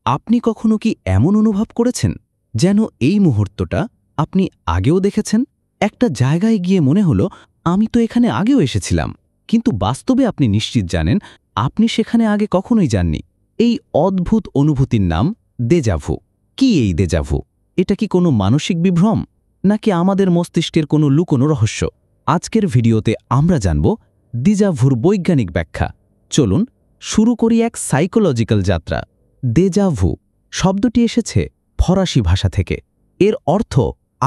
আপনি কখনো কি এমন অনুভব করেছেন যেন এই মুহূর্তটা আপনি আগেও দেখেছেন? একটা জায়গায় গিয়ে মনে হলো আমি তো এখানে আগেও এসেছিলাম, কিন্তু বাস্তবে আপনি নিশ্চিত জানেন আপনি সেখানে আগে কখনোই যাননি। এই অদ্ভুত অনুভূতির নাম দেজাভু। কি এই দেজাভু? এটা কি কোনো মানসিক বিভ্রম, নাকি আমাদের মস্তিষ্কের কোনো লুকোনো রহস্য? আজকের ভিডিওতে আমরা জানব দেজাভুর বৈজ্ঞানিক ব্যাখ্যা। চলুন শুরু করি এক সাইকোলজিক্যাল যাত্রা। দেজাভু শব্দটি এসেছে ফরাসি ভাষা থেকে। এর অর্থ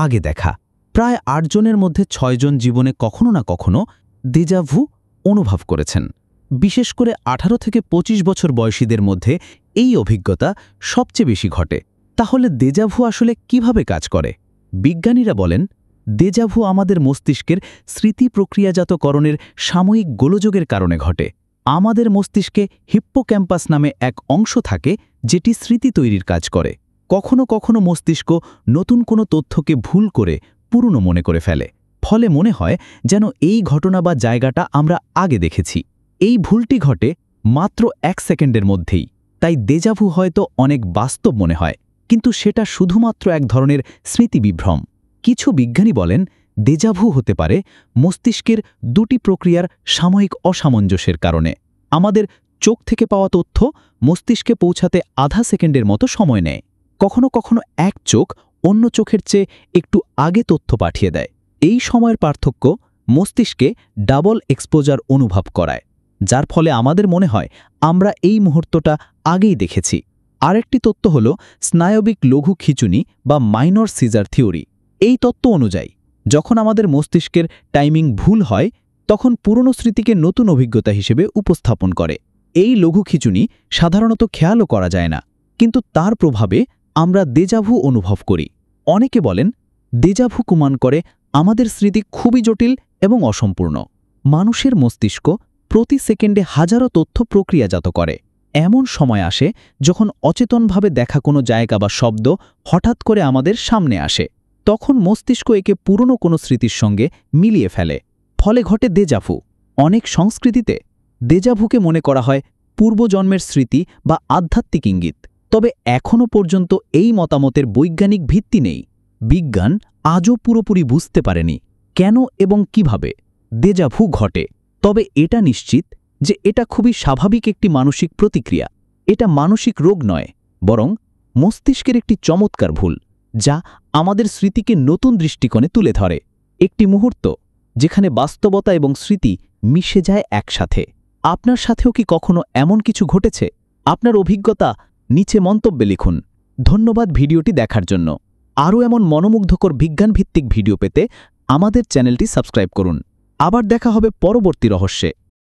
আগে দেখা। প্রায় ৮ জনের মধ্যে ৬ জন জীবনে কখনো না কখনো দেজাভু অনুভব করেছেন। বিশেষ করে ১৮ থেকে ২৫ বছর বয়সীদের মধ্যে এই অভিজ্ঞতা সবচেয়ে বেশি ঘটে। তাহলে দেজাভু আসলে কিভাবে কাজ করে? বিজ্ঞানীরা বলেন, দেজাভু আমাদের মস্তিষ্কের স্মৃতি প্রক্রিয়াজাতকরণের সাময়িক গোলযোগের কারণে ঘটে। আমাদের মস্তিষ্কে হিপ্পোক্যাম্পাস নামে এক অংশ থাকে যেটি স্মৃতি তৈরির কাজ করে। কখনো কখনো মস্তিষ্ক নতুন কোনো তথ্যকে ভুল করে পুরনো মনে করে ফেলে। ফলে মনে হয় যেন এই ঘটনা বা জায়গাটা আমরা আগে দেখেছি। এই ভুলটি ঘটে মাত্র ১ সেকেন্ডের মধ্যেই। তাই দেজাভু হয়তো অনেক বাস্তব মনে হয়, কিন্তু সেটা শুধুমাত্র এক ধরনের স্মৃতিবিভ্রম। কিছু বিজ্ঞানী বলেন, দেজাভু হতে পারে মস্তিষ্কের দুটি প্রক্রিয়ার সাময়িক অসামঞ্জস্যের কারণে। আমাদের চোখ থেকে পাওয়া তথ্য মস্তিষ্কে পৌঁছাতে আধা সেকেন্ডের মতো সময় নেয়। কখনো কখনো এক চোখ অন্য চোখের চেয়ে একটু আগে তথ্য পাঠিয়ে দেয়। এই সময়ের পার্থক্য মস্তিষ্কে ডাবল এক্সপোজার অনুভব করায়, যার ফলে আমাদের মনে হয় আমরা এই মুহূর্তটা আগেই দেখেছি। আরেকটি তত্ত্ব হল স্নায়বিক লঘু খিঁচুনি বা মাইনর সিজার থিওরি। এই তত্ত্ব অনুযায়ী যখন আমাদের মস্তিষ্কের টাইমিং ভুল হয়, তখন পুরনো স্মৃতিকে নতুন অভিজ্ঞতা হিসেবে উপস্থাপন করে। এই লঘু খিঁচুনি সাধারণত খেয়ালও করা যায় না, কিন্তু তার প্রভাবে আমরা দেজাভু অনুভব করি। অনেকে বলেন, দেজাভু প্রমাণ করে আমাদের স্মৃতি খুবই জটিল এবং অসম্পূর্ণ। মানুষের মস্তিষ্ক প্রতি সেকেন্ডে হাজারো তথ্য প্রক্রিয়াজাত করে। এমন সময় আসে যখন অচেতনভাবে দেখা কোনো জায়গা বা শব্দ হঠাৎ করে আমাদের সামনে আসে। তখন মস্তিষ্ক একে পুরনো কোনো স্মৃতির সঙ্গে মিলিয়ে ফেলে। ফলে ঘটে দেজাভু। অনেক সংস্কৃতিতে দেজাভুকে মনে করা হয় পূর্বজন্মের স্মৃতি বা আধ্যাত্মিক ইঙ্গিত। তবে এখনও পর্যন্ত এই মতামতের বৈজ্ঞানিক ভিত্তি নেই। বিজ্ঞান আজও পুরোপুরি বুঝতে পারেনি কেন এবং কিভাবে দেজাভু ঘটে। তবে এটা নিশ্চিত যে এটা খুবই স্বাভাবিক একটি মানসিক প্রতিক্রিয়া। এটা মানসিক রোগ নয়, বরং মস্তিষ্কের একটি চমৎকার ভুল, যা আমাদের স্মৃতিকে নতুন দৃষ্টিকোণে তুলে ধরে। একটি মুহূর্ত যেখানে বাস্তবতা এবং স্মৃতি মিশে যায় একসাথে। আপনার সাথেও কি কখনো এমন কিছু ঘটেছে? আপনার অভিজ্ঞতা নিচে মন্তব্যে লিখুন। ধন্যবাদ ভিডিওটি দেখার জন্য। আরও এমন মনোমুগ্ধকর বিজ্ঞানভিত্তিক ভিডিও পেতে আমাদের চ্যানেলটি সাবস্ক্রাইব করুন। আবার দেখা হবে পরবর্তী রহস্যে।